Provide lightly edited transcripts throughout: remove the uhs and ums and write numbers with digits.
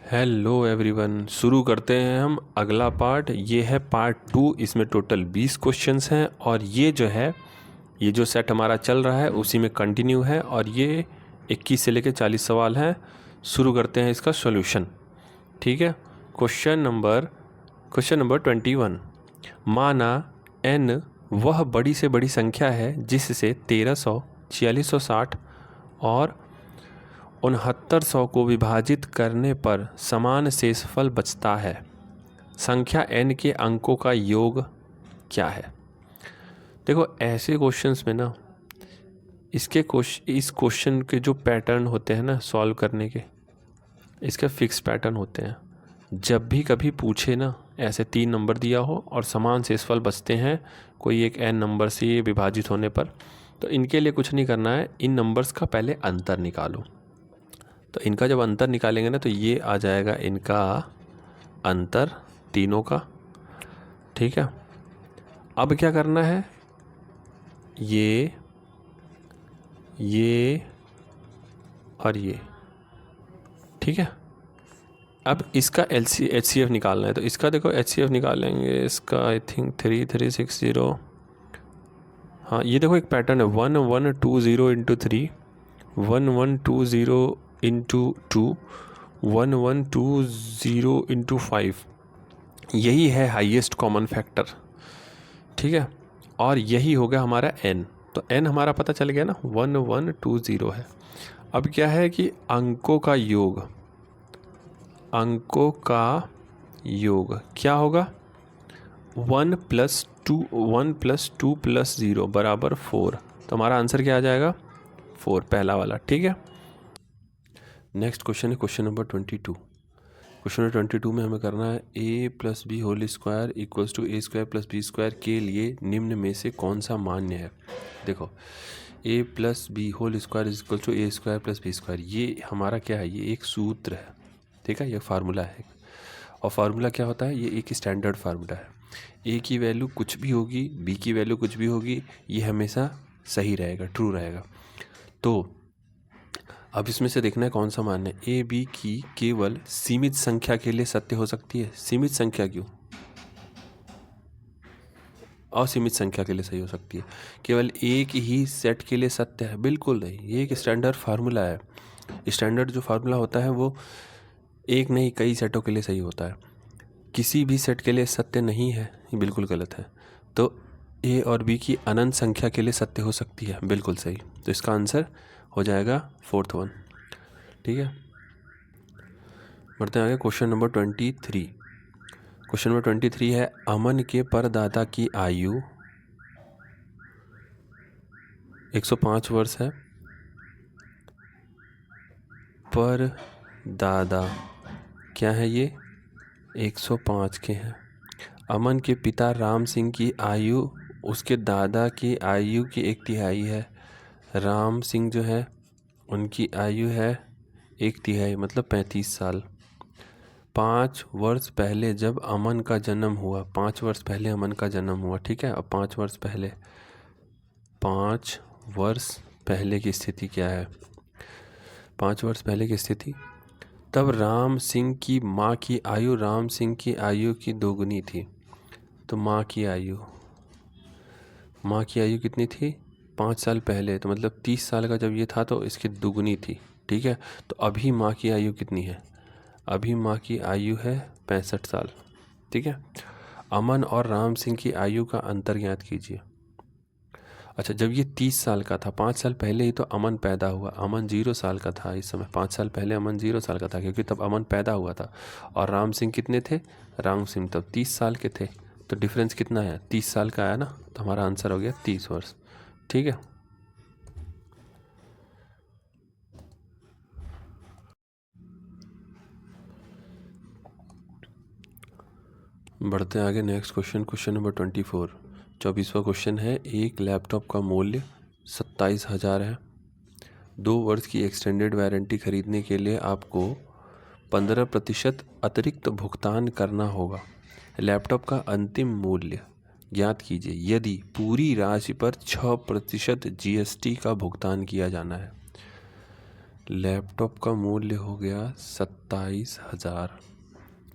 Hello everyone, शुरू करते हैं हम अगला पार्ट। ये है पार्ट 2। इसमें टोटल 20 क्वेश्चंस हैं और ये जो है ये जो सेट हमारा चल रहा है उसी में कंटिन्यू है और ये 21 से लेकर 40 सवाल हैं। शुरू करते हैं इसका सॉल्यूशन। ठीक है। Question number 21। माना n वह बड़ी से बड़ी संख्या है जिससे 1300, 4660 और 6900 को विभाजित करने पर समान शेषफल बचता है। संख्या n के अंकों का योग क्या है। देखो, ऐसे क्वेश्चंस में ना इस क्वेश्चन के जो पैटर्न होते हैं ना सॉल्व करने के, इसके फिक्स पैटर्न होते हैं। जब भी कभी पूछे ना ऐसे 3 नंबर दिया हो और समान शेषफल बचते हैं कोई एक n नंबर से ये विभाजित होने पर, तो इनके लिए कुछ नहीं करना है। इन नंबर्स का पहले अंतर निकालो। तो इनका जब अंतर निकालेंगे ना तो ये आ जाएगा इनका अंतर तीनों का। ठीक है। अब क्या करना है, ये और ये। ठीक है। अब इसका HCF निकालना है। तो इसका देखो HCF निकालेंगे। इसका आई थिंक 3360। हाँ, ये देखो एक पैटर्न है 1120 इंटू 3, 1120 इंटू 2, 1120 इंटू 5। यही है हाईएस्ट कॉमन फैक्टर। ठीक है। और यही हो गया हमारा n। तो n हमारा पता चल गया ना, 1120 है। अब क्या है कि अंकों का योग क्या होगा। 1 + 2 + 0 बराबर 4। तो हमारा आंसर क्या आ जाएगा, 4, पहला वाला। ठीक है। नेक्स्ट क्वेश्चन है क्वेश्चन नंबर 22। क्वेश्चन नंबर 22 में हमें करना है a + b whole square equals to a² + b² के लिए निम्न में से कौन सा मान्य है। देखो, a + b whole square equals to a² + b², ये हमारा क्या है, ये एक सूत्र है। ठीक है, ये फार्मूला है। और फार्मूला क्या होता है, ये एक स्टैंडर्ड फार्मूला है। a की वैल्यू कुछ भी होगी, b की वैल्यू कुछ भी होगी, ये हमेशा सही रहेगा, ट्रू रहेगा। तो अब इसमें से देखना है कौन सा मान्य है। ए बी की केवल सीमित संख्या के लिए सत्य हो सकती है। सीमित संख्या क्यों, असीमित संख्या के लिए सही हो सकती है। केवल एक ही सेट के लिए सत्य है, बिल्कुल नहीं। ये एक स्टैंडर्ड फार्मूला है। स्टैंडर्ड जो फार्मूला होता है वो एक नहीं कई सेटों के लिए सही होता है। किसी भी सेट के लिए सत्य नहीं है, ये बिल्कुल गलत है। तो ए और बी की अनंत संख्या के लिए सत्य हो सकती है, बिल्कुल सही। तो इसका आंसर हो जाएगा 4th वन। ठीक है। बढ़ते हैं आगे। Question number 23। क्वेश्चन नंबर 23 है अमन के परदादा की आयु 105 वर्ष है। परदादा क्या है, ये 105 के हैं। अमन के पिता राम सिंह की आयु उसके दादा की आयु की 1/3 है। राम सिंह जो है उनकी आयु है 1/3, मतलब 35 साल। 5 वर्ष पहले जब अमन का जन्म हुआ, 5 वर्ष पहले अमन का जन्म हुआ। ठीक है। अब 5 वर्ष पहले की स्थिति क्या है। 5 वर्ष पहले की स्थिति, तब राम सिंह की माँ की आयु राम सिंह की आयु की दोगुनी थी। तो माँ की आयु कितनी थी, 5 साल पहले, तो मतलब 30 साल का जब ये था तो इसकी दुगनी थी। ठीक है। तो अभी माँ की आयु कितनी है, अभी माँ की आयु है 65 साल। ठीक है। अमन और राम सिंह की आयु का अंतर ज्ञात कीजिए। अच्छा, जब ये 30 साल का था, 5 साल पहले ही तो अमन पैदा हुआ। अमन 0 साल का था इस समय। 5 साल पहले अमन 0 साल का था, क्योंकि तब अमन पैदा हुआ था। और राम सिंह कितने थे, राम सिंह तब 30 साल के थे। तो डिफरेंस कितना है, 30 साल का आया ना। तो हमारा आंसर हो गया 30 वर्ष। ठीक है। बढ़ते आगे। Next question, question number 24। 24वां क्वेश्चन है एक लैपटॉप का मूल्य 27,000 है। 2 वर्ष की एक्सटेंडेड वारंटी खरीदने के लिए आपको 15% अतिरिक्त भुगतान करना होगा। लैपटॉप का अंतिम मूल्य ज्ञात कीजिए यदि पूरी राशि पर 6% GST का भुगतान किया जाना है। लैपटॉप का मूल्य हो गया 27,000।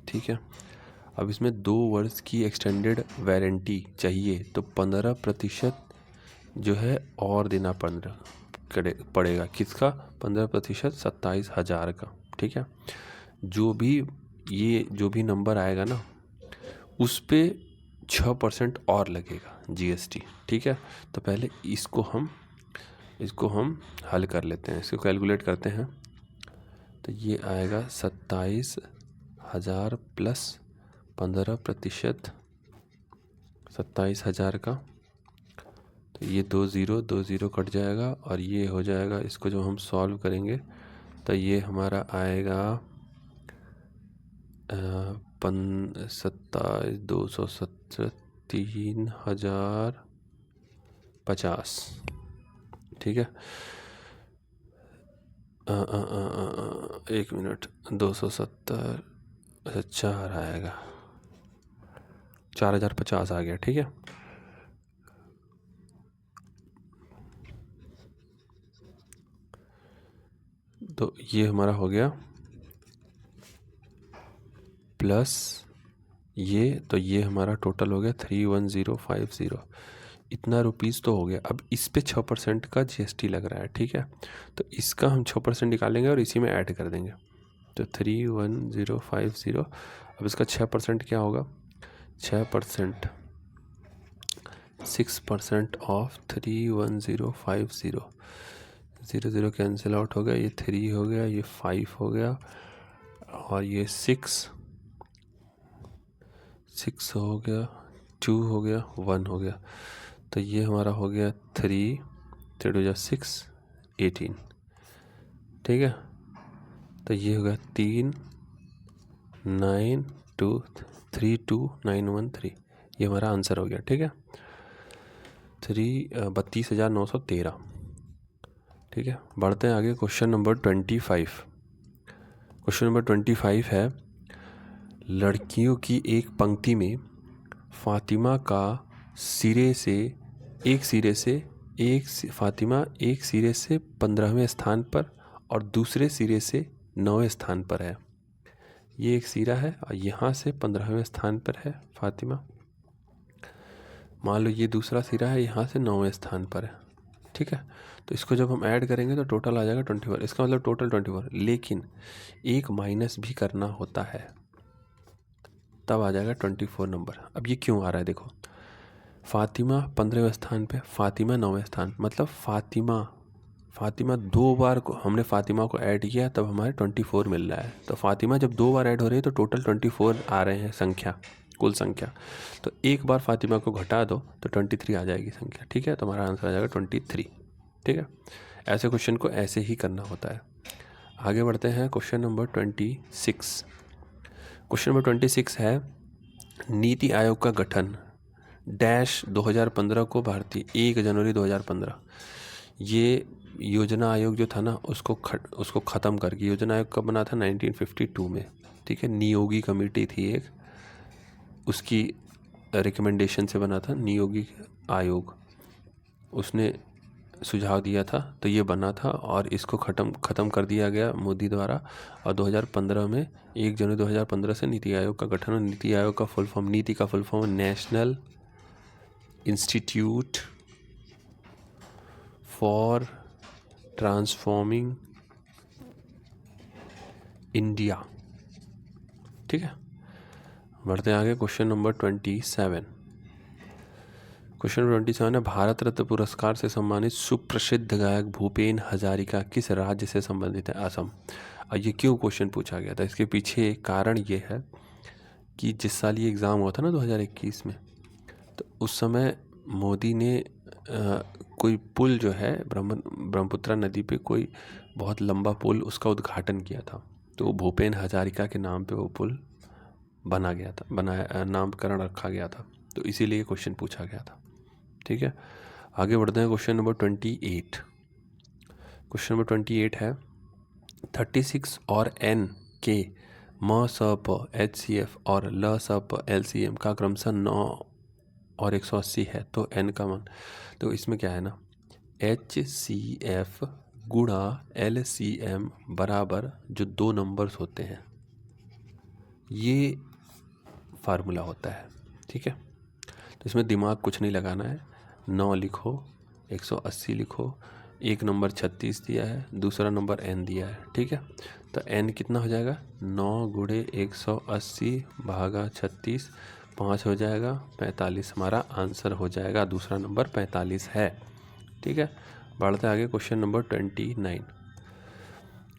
ठीक है, अब इसमें 2 वर्ष की एक्सटेंडेड वारंटी चाहिए तो 15% जो है और देना पड़ेगा। किसका 15%? 27,000 का। ठीक है, जो भी नंबर आएगा ना उस पे 6% और लगेगा GST। ठीक है, तो पहले इसको हम हल कर लेते हैं, इसको कैलकुलेट करते हैं। तो ये आएगा 27,000 प्लस 15%, 27,000 का। तो ये 2 0 कट जाएगा और ये हो जाएगा। इसको जो हम सॉल्व करेंगे तो ये हमारा आएगा 27, 270, 3,050। ठीक है, 1 मिनट, 270, अच्छा 4 आएगा, 4,050 आ गया। ठीक है, तो ये हमारा हो गया प्लस ये, तो ये हमारा टोटल हो गया 31050। इतना रुपीज़ तो हो गया। अब इस पे 6% का GST लग रहा है। ठीक है, तो इसका हम 6% निकालेंगे और इसी में ऐड कर देंगे। तो 31050, अब इसका 6% क्या होगा? 6%, 6% ऑफ 31050, 0 कैंसिल आउट हो गया, ये 3 हो गया, ये 5 हो गया और ये 6 हो गया, 2 हो गया, 1 हो गया। तो ये हमारा हो गया 3 2 6, 18। ठीक है, तो ये हो गया 3,923,2,913। ये हमारा आंसर हो गया। ठीक है, 32,913। ठीक है, बढ़ते हैं आगे। Question number 25। क्वेश्चन नंबर 25 है, लड़कियों की एक पंक्ति में फातिमा का फातिमा एक सिरे से 15वें स्थान पर और दूसरे सिरे से 9वें स्थान पर है। ये एक सिरा है और यहाँ से 15वें स्थान पर है फातिमा। मान लो ये दूसरा सिरा है, यहाँ से 9वें स्थान पर है। ठीक है, तो इसको जब हम ऐड करेंगे तो टोटल आ जाएगा 24। इसका मतलब टोटल 24, लेकिन एक माइनस भी करना होता है, तब आ जाएगा 24 नंबर। अब ये क्यों आ रहा है? देखो, फातिमा 15वें स्थान पे, फातिमा 9वें स्थान, मतलब फातिमा 2 बार को हमने फातिमा को ऐड किया तब हमारे 24 मिल रहा है। तो फातिमा जब 2 बार ऐड हो रही है तो टोटल 24 आ रहे हैं संख्या, कुल संख्या। तो एक बार फातिमा को घटा दो तो 23 आ जाएगी संख्या। ठीक है, तो हमारा आंसर आ जाएगा 23। ठीक है, ऐसे क्वेश्चन को ऐसे ही करना होता है। आगे बढ़ते हैं। Question number 26। क्वेश्चन नंबर 26 है, नीति आयोग का गठन डैश 2015 को भारतीय 1 जनवरी 2015। ये योजना आयोग जो था ना उसको ख़त्म करके, योजना आयोग कब बना था? 1952 में। ठीक है, नियोगी कमेटी थी एक, उसकी रिकमेंडेशन से बना था नियोगी आयोग, उसने सुझाव दिया था तो ये बना था और इसको ख़त्म कर दिया गया मोदी द्वारा। और 2015 में 1 जनवरी 2015 से नीति आयोग का गठन। और नीति आयोग का फुल फॉर्म, नीति का full form national institute for transforming India. ठीक है, बढ़ते हैं आगे। Question number 27। क्वेश्चन नंबर 27 है, भारत रत्न पुरस्कार से सम्मानित सुप्रसिद्ध गायक भूपेन हजारिका किस राज्य से संबंधित है? असम। और ये क्यों क्वेश्चन पूछा गया था? इसके पीछे कारण ये है कि जिस साल ये एग्ज़ाम हुआ था ना 2021 में, तो उस समय मोदी ने कोई पुल जो है ब्रह्मपुत्रा नदी पे कोई बहुत लंबा पुल, उसका उद्घाटन किया था। तो वो भूपेन हजारिका के नाम पे वो पुल नामकरण रखा गया था, तो इसीलिए क्वेश्चन पूछा गया था। ठीक है, आगे बढ़ते हैं। Question number 28। क्वेश्चन नंबर 28 है, 36 और N के म स प HCF और ल स प LCM का क्रमशः 9 और 180 है, तो N का मान। तो इसमें क्या है ना, HCF गुणा LCM बराबर जो 2 नंबर्स होते हैं, ये फार्मूला होता है। ठीक है, तो इसमें दिमाग कुछ नहीं लगाना है। 9 लिखो, 180 लिखो, एक नंबर 36 दिया है, दूसरा नंबर n दिया है। ठीक है, तो n कितना हो जाएगा, 9 गुणे 180 भागा 36, 5 हो जाएगा 45, हमारा आंसर हो जाएगा। दूसरा नंबर 45 है। ठीक है, बढ़ते आगे क्वेश्चन नंबर 29।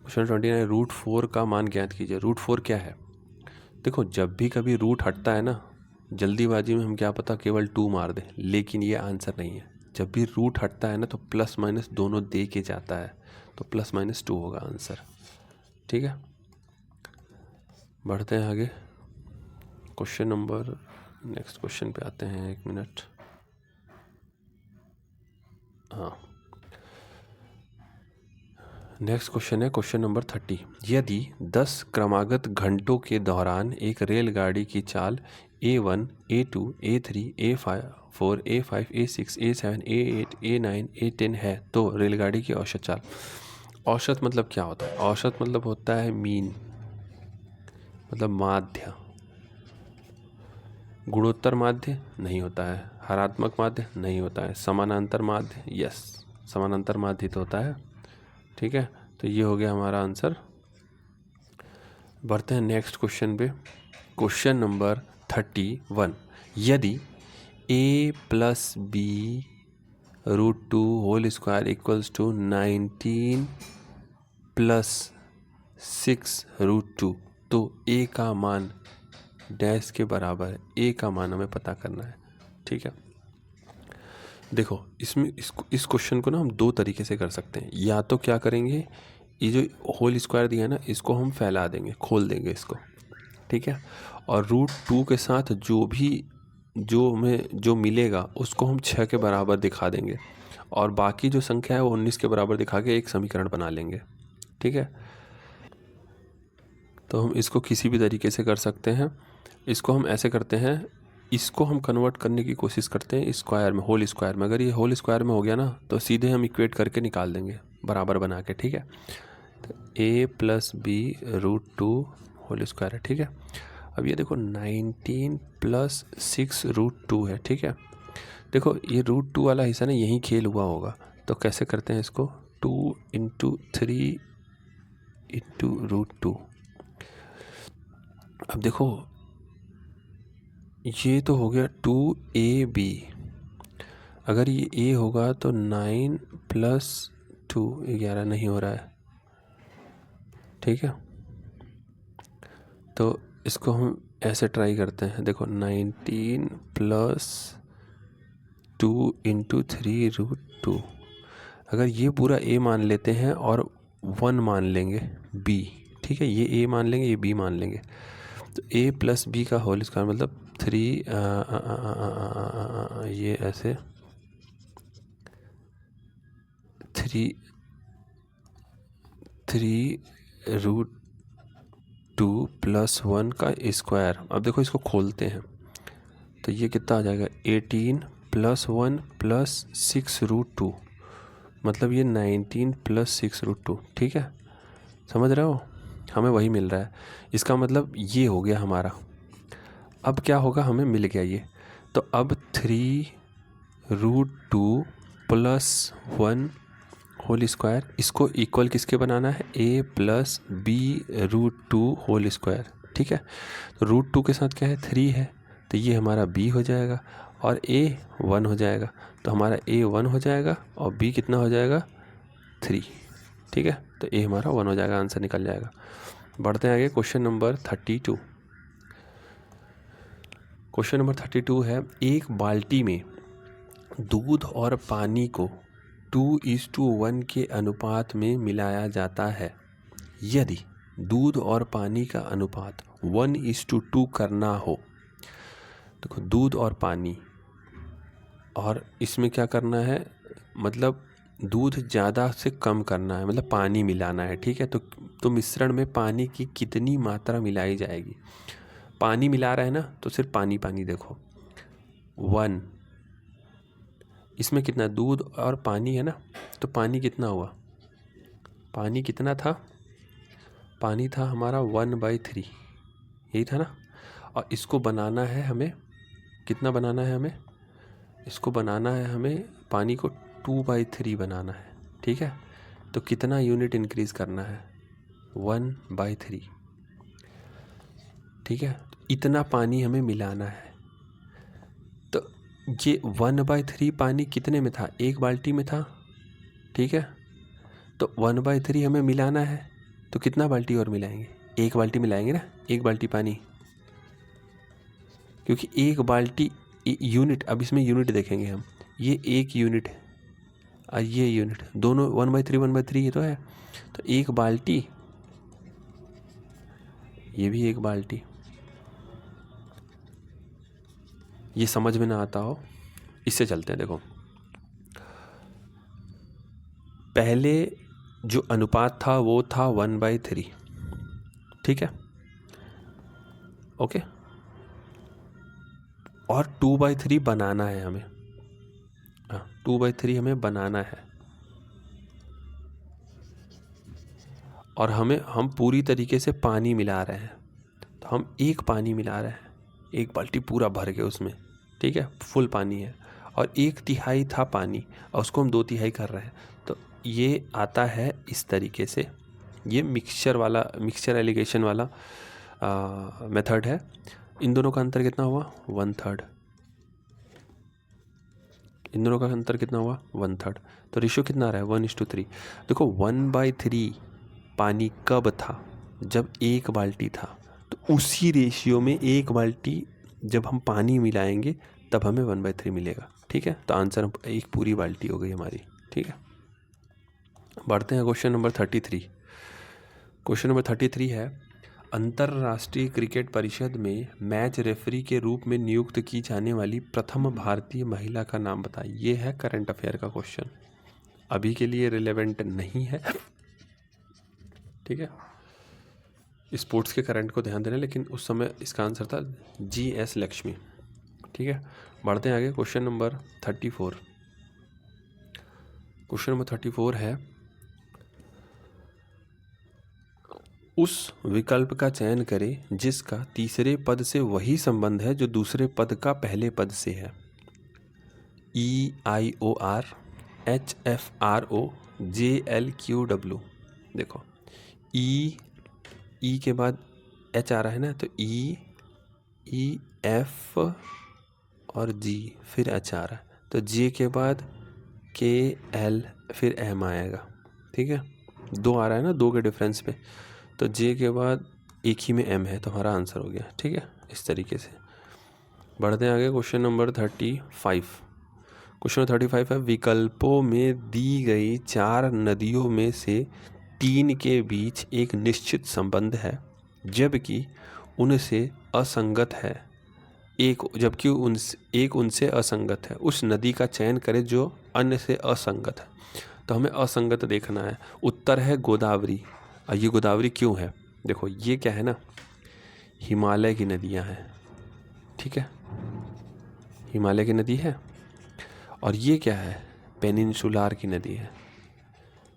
क्वेश्चन 29, √4 का मान ज्ञात कीजिए। √4 क्या है? देखो, जब भी कभी रूट हटता है ना, जल्दीबाजी में हम क्या पता केवल 2 मार दें, लेकिन ये आंसर नहीं है। जब भी रूट हटता है ना तो प्लस माइनस दोनों दे के जाता है, तो +-2 होगा आंसर। ठीक है, बढ़ते हैं आगे क्वेश्चन नंबर, नेक्स्ट क्वेश्चन पे आते हैं। 1 मिनट। हाँ, नेक्स्ट क्वेश्चन है क्वेश्चन नंबर 30। यदि 10 क्रमागत घंटों के दौरान एक रेलगाड़ी की चाल A1, A2, A3, A4, A5, A6, A7, A8, A9, A10 है, तो रेलगाड़ी की औसत चाल। औसत मतलब क्या होता है? औसत मतलब होता है मीन, मतलब माध्य। गुणोत्तर माध्य नहीं होता है, हरात्मक माध्य नहीं होता है, समानांतर माध्य, यस समानांतर माध्य तो होता है। ठीक है, तो ये हो गया हमारा आंसर। बढ़ते हैं नेक्स्ट क्वेश्चन पे। Question number 31। यदि a + b √2 whole square equals to 19 + 6 √2, तो a का मान डैश के बराबर है। a का मान हमें पता करना है। ठीक है, देखो इसमें इस क्वेश्चन को ना हम 2 तरीके से कर सकते हैं। या तो क्या करेंगे, ये जो होल स्क्वायर दिया है ना, इसको हम फैला देंगे, खोल देंगे इसको। ठीक है, और √2 के साथ जो मिलेगा उसको हम 6 के बराबर दिखा देंगे, और बाकी जो संख्या है वो 19 के बराबर दिखा के एक समीकरण बना लेंगे। ठीक है, तो हम इसको किसी भी तरीके से कर सकते हैं। इसको हम ऐसे करते हैं, इसको हम कन्वर्ट करने की कोशिश करते हैं स्क्वायर में, होल स्क्वायर में। अगर ये होल स्क्वायर में हो गया ना तो सीधे हम इक्वेट करके निकाल देंगे बराबर बना के। ठीक है, तो a + b √2 होल स्क्वायर है। ठीक है, अब ये देखो 19 + 6 √2 है। ठीक है, देखो ये √2 वाला हिस्सा ना यहीं खेल हुआ होगा, तो कैसे करते हैं इसको, 2 × 3 × √2। अब देखो ये तो हो गया 2ab, अगर ये a होगा तो 9 + 2 11 नहीं हो रहा है। ठीक है, तो इसको हम ऐसे ट्राई करते हैं। देखो 19 + 2 × 3 √2, अगर ये पूरा a मान लेते हैं और 1 मान लेंगे b। ठीक है, ये a मान लेंगे, ये b मान लेंगे, तो a + b का होल स्क्वायर मतलब 3 ये ऐसे 3 √2 + 1 का स्क्वायर। अब देखो इसको खोलते हैं तो ये कितना आ जाएगा, 18 + 1 + 6 √2, मतलब ये 19 + 6 √2। ठीक है, समझ रहे हो, हमें वही मिल रहा है। इसका मतलब ये हो गया हमारा। अब क्या होगा, हमें मिल गया ये, तो अब 3 √2 + 1 होल स्क्वायर, इसको इक्वल किसके बनाना है, a + b √2 होल स्क्वायर। ठीक है, तो √2 के साथ क्या है, 3 है, तो ये हमारा b हो जाएगा और a 1 हो जाएगा, तो हमारा a 1 हो जाएगा और b कितना हो जाएगा, 3। ठीक है, तो a हमारा 1 हो जाएगा, आंसर निकल जाएगा। बढ़ते हैं आगे क्वेश्चन नंबर 32। क्वेश्चन नंबर 32 है, एक बाल्टी में दूध और पानी को 2:1 के अनुपात में मिलाया जाता है। यदि दूध और पानी का अनुपात 1:2 करना हो, देखो दूध और पानी, और इसमें क्या करना है, मतलब दूध ज़्यादा से कम करना है, मतलब पानी मिलाना है। ठीक है, तो मिश्रण में पानी की कितनी मात्रा मिलाई जाएगी। पानी मिला रहा है ना, तो सिर्फ पानी पानी, देखो 1, इसमें कितना दूध और पानी है ना, तो पानी कितना हुआ पानी कितना था? पानी था हमारा 1/3, यही था ना। और इसको बनाना है हमें, कितना बनाना है हमें? इसको बनाना है हमें, पानी को 2/3 बनाना है, ठीक है। तो कितना यूनिट इंक्रीज़ करना है? 1/3, ठीक है। इतना पानी हमें मिलाना है। तो ये 1/3 पानी कितने में था? 1 बाल्टी में था, ठीक है। तो 1/3 हमें मिलाना है, तो कितना बाल्टी और मिलाएंगे? 1 बाल्टी मिलाएंगे ना, 1 बाल्टी पानी, क्योंकि 1 बाल्टी यूनिट, अब इसमें यूनिट देखेंगे हम, ये 1 यूनिट है और ये यूनिट, दोनों 1/3 ये तो है। तो 1 बाल्टी, ये भी 1 बाल्टी। ये समझ में ना आता हो, इससे चलते हैं। देखो, पहले जो अनुपात था वो था 1/3, ठीक है, ओके। और 2/3 बनाना है हमें, 2/3 हमें बनाना है। और हम पूरी तरीके से पानी मिला रहे हैं, तो हम 1 पानी मिला रहे हैं, 1 बाल्टी पूरा भर के उसमें, ठीक है, फुल पानी है। और 1/3 था पानी और उसको हम 2/3 कर रहे हैं। तो ये आता है इस तरीके से, ये मिक्सचर एलिगेशन वाला मेथड है। इन दोनों का अंतर कितना हुआ? 1/3। इन दोनों का अंतर कितना हुआ? 1/3। तो रेशियो कितना आ रहा है? 1:3। देखो, 1/3 पानी कब था? जब 1 बाल्टी था। तो उसी रेशियो में 1 बाल्टी जब हम पानी मिलाएंगे तब हमें 1/3 मिलेगा, ठीक है। तो आंसर 1 पूरी बाल्टी हो गई हमारी, ठीक है। बढ़ते हैं क्वेश्चन नंबर 33। क्वेश्चन नंबर 33 है, अंतर्राष्ट्रीय क्रिकेट परिषद में मैच रेफरी के रूप में नियुक्त की जाने वाली प्रथम भारतीय महिला का नाम बताइए। ये है करंट अफेयर का क्वेश्चन, अभी के लिए रिलेवेंट नहीं है, ठीक है। स्पोर्ट्स के करंट को ध्यान देना, लेकिन उस समय इसका आंसर था GS लक्ष्मी, ठीक है। बढ़ते हैं आगे, क्वेश्चन नंबर 34। क्वेश्चन नंबर 34 है, उस विकल्प का चयन करें जिसका तीसरे पद से वही संबंध है जो दूसरे पद का पहले पद से है। EIOR, HFRO, JLQW। देखो, ई के बाद H आ रहा है ना, तो E, F और G, फिर H आ रहा है, तो J के बाद KL, फिर M आएगा, ठीक है। 2 आ रहा है ना, 2 के डिफरेंस पे, तो J के बाद एक ही में M है, तो हमारा आंसर हो गया, ठीक है। इस तरीके से बढ़ते हैं आगे, क्वेश्चन नंबर 35। क्वेश्चन नंबर 35 है, विकल्पों में दी गई 4 नदियों में से 3 के बीच एक निश्चित संबंध है जबकि उनसे असंगत है, एक उनसे असंगत है। उस नदी का चयन करें जो अन्य से असंगत है। तो हमें असंगत देखना है। उत्तर है गोदावरी। और ये गोदावरी क्यों है? देखो, ये क्या है ना, हिमालय की नदियाँ हैं, ठीक है, हिमालय की नदी है। और ये क्या है? पेनिनसुलार की नदी है।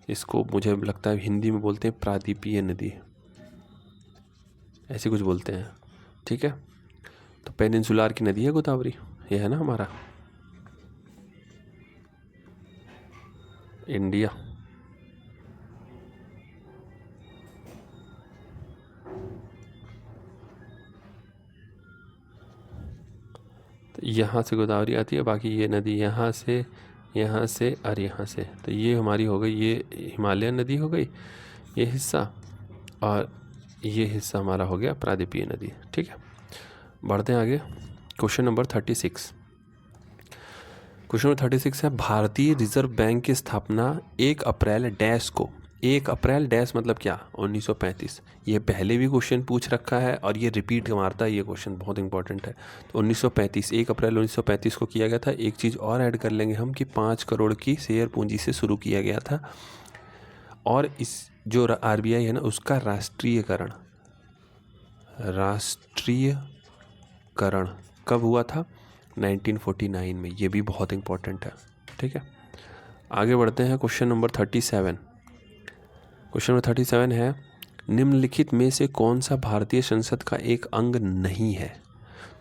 इसको मुझे लगता है हिंदी में बोलते हैं प्रादीपीय नदी, ऐसे कुछ बोलते हैं, ठीक है। तो पेनिनसुलार की नदी है गोदावरी, ये है ना हमारा इंडिया। तो यहाँ से गोदावरी आती है, बाकी ये नदी यहाँ से और यहाँ से, तो ये हमारी हो गई, ये हिमालयन नदी हो गई ये हिस्सा, और ये हिस्सा हमारा हो गया प्रादीपीय नदी, ठीक है। बढ़ते हैं आगे, क्वेश्चन नंबर 36। क्वेश्चन नंबर 36 है, भारतीय रिजर्व बैंक की स्थापना 1 अप्रैल डैश को, 1 अप्रैल डैश मतलब क्या? 1935। ये पहले भी क्वेश्चन पूछ रखा है और ये रिपीट मारता है, ये क्वेश्चन बहुत इंपॉर्टेंट है। तो 1935, 1 अप्रैल 1935 को किया गया था। एक चीज़ और ऐड कर लेंगे हम कि 5 करोड़ की शेयर पूंजी से शुरू किया गया था। और इस जो RBI है ना, उसका राष्ट्रीयकरण कब हुआ था? 1949 में। ये भी बहुत इंपॉर्टेंट है, ठीक है। आगे बढ़ते हैं, क्वेश्चन नंबर 37। क्वेश्चन नंबर 37 है, निम्नलिखित में से कौन सा भारतीय संसद का एक अंग नहीं है?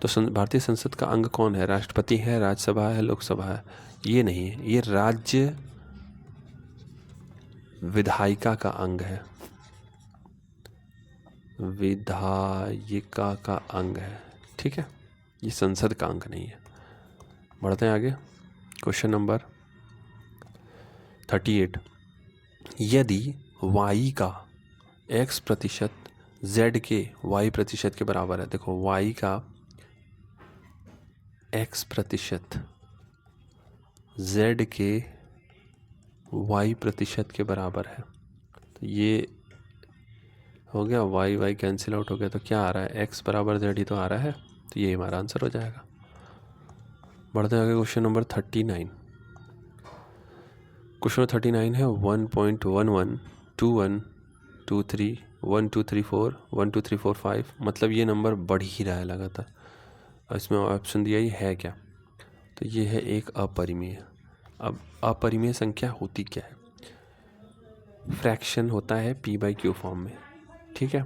तो भारतीय संसद का अंग कौन है? राष्ट्रपति है, राज्यसभा है, लोकसभा है? ये नहीं है, ये राज्य विधायिका का अंग है, विधायिका का अंग है, ठीक है, ये संसद का अंग नहीं है। बढ़ते हैं आगे। क्वेश्चन नंबर 38, यदि y का x% z के y% के बराबर है, देखो y का x% z के y% के बराबर है, तो ये हो गया, y कैंसिल आउट हो गया, तो क्या आ रहा है? x बराबर z ही तो आ रहा है, तो ये हमारा आंसर हो जाएगा। बढ़ते आगे। क्वेश्चन नंबर 39, क्वेश्चन नंबर 39 है 1.11 21 23 1 2 3 4 1 2 3 4 5, मतलब ये नंबर बढ़ ही रहा है लगातार। इसमें ऑप्शन दिया ही है क्या? तो ये है एक अपरिमेय। अब अपरिमेय संख्या होती क्या है? फ्रैक्शन होता है p/q फॉर्म में, ठीक है,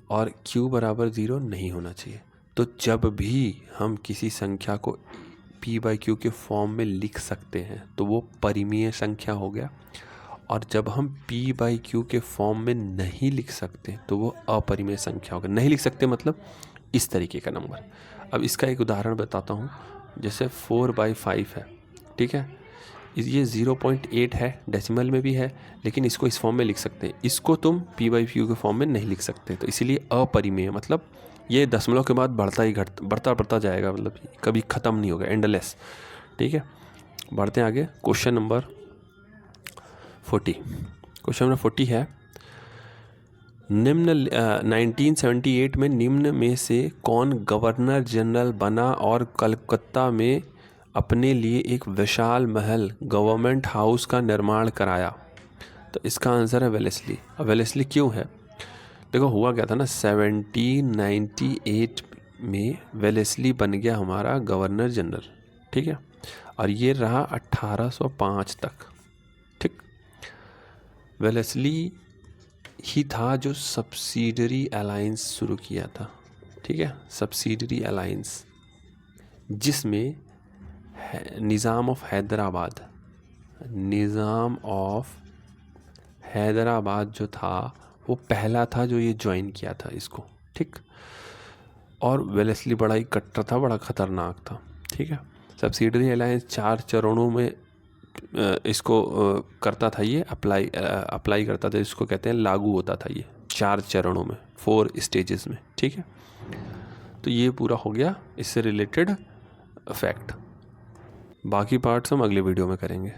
और q बराबर 0 नहीं होना चाहिए। तो जब भी हम किसी संख्या को p/q के फॉर्म में लिख सकते हैं तो वो परिमेय संख्या हो गया, और जब हम p/q के फॉर्म में नहीं लिख सकते तो वो अपरिमेय संख्या होगा। नहीं लिख सकते मतलब इस तरीके का नंबर। अब इसका एक उदाहरण बताता हूँ, जैसे 4/5 है, ठीक है, ये 0.8 है, डेसिमल में भी है, लेकिन इसको इस फॉर्म में लिख सकते हैं, इसको तुम p/q के फॉर्म में नहीं लिख सकते, तो इसीलिए अपरिमेय, मतलब ये दशमलव के बाद बढ़ता जाएगा, मतलब कभी ख़त्म नहीं होगा, एंडलेस, ठीक है। बढ़ते हैं आगे। क्वेश्चन नंबर 40, क्वेश्चन नंबर 40 है, 1978 में निम्न में से कौन गवर्नर जनरल बना और कलकत्ता में अपने लिए एक विशाल महल गवर्नमेंट हाउस का निर्माण कराया? तो इसका आंसर है वेलेस्ली। अब वेलेस्ली क्यों है? देखो हुआ क्या था ना, 1798 में वेलेस्ली बन गया हमारा गवर्नर जनरल, ठीक है, और ये रहा 1805 तक, ठीक। वेलेस्ली ही था जो सब्सिडरी अलायंस शुरू किया था, ठीक है, सब्सिडरी अलायंस, जिसमें निज़ाम ऑफ हैदराबाद जो था वो पहला था जो ये ज्वाइन किया था इसको, ठीक। और वेलेस्ली बड़ा ही कट्टर था, बड़ा ख़तरनाक था, ठीक है। सब्सिडरी अलायंस 4 चरणों में इसको करता था, ये अप्लाई करता था, इसको कहते हैं लागू होता था ये 4 चरणों में, 4 स्टेजेस में, ठीक है। तो ये पूरा हो गया इससे रिलेटेड फैक्ट। बाकी पार्ट्स हम अगले वीडियो में करेंगे।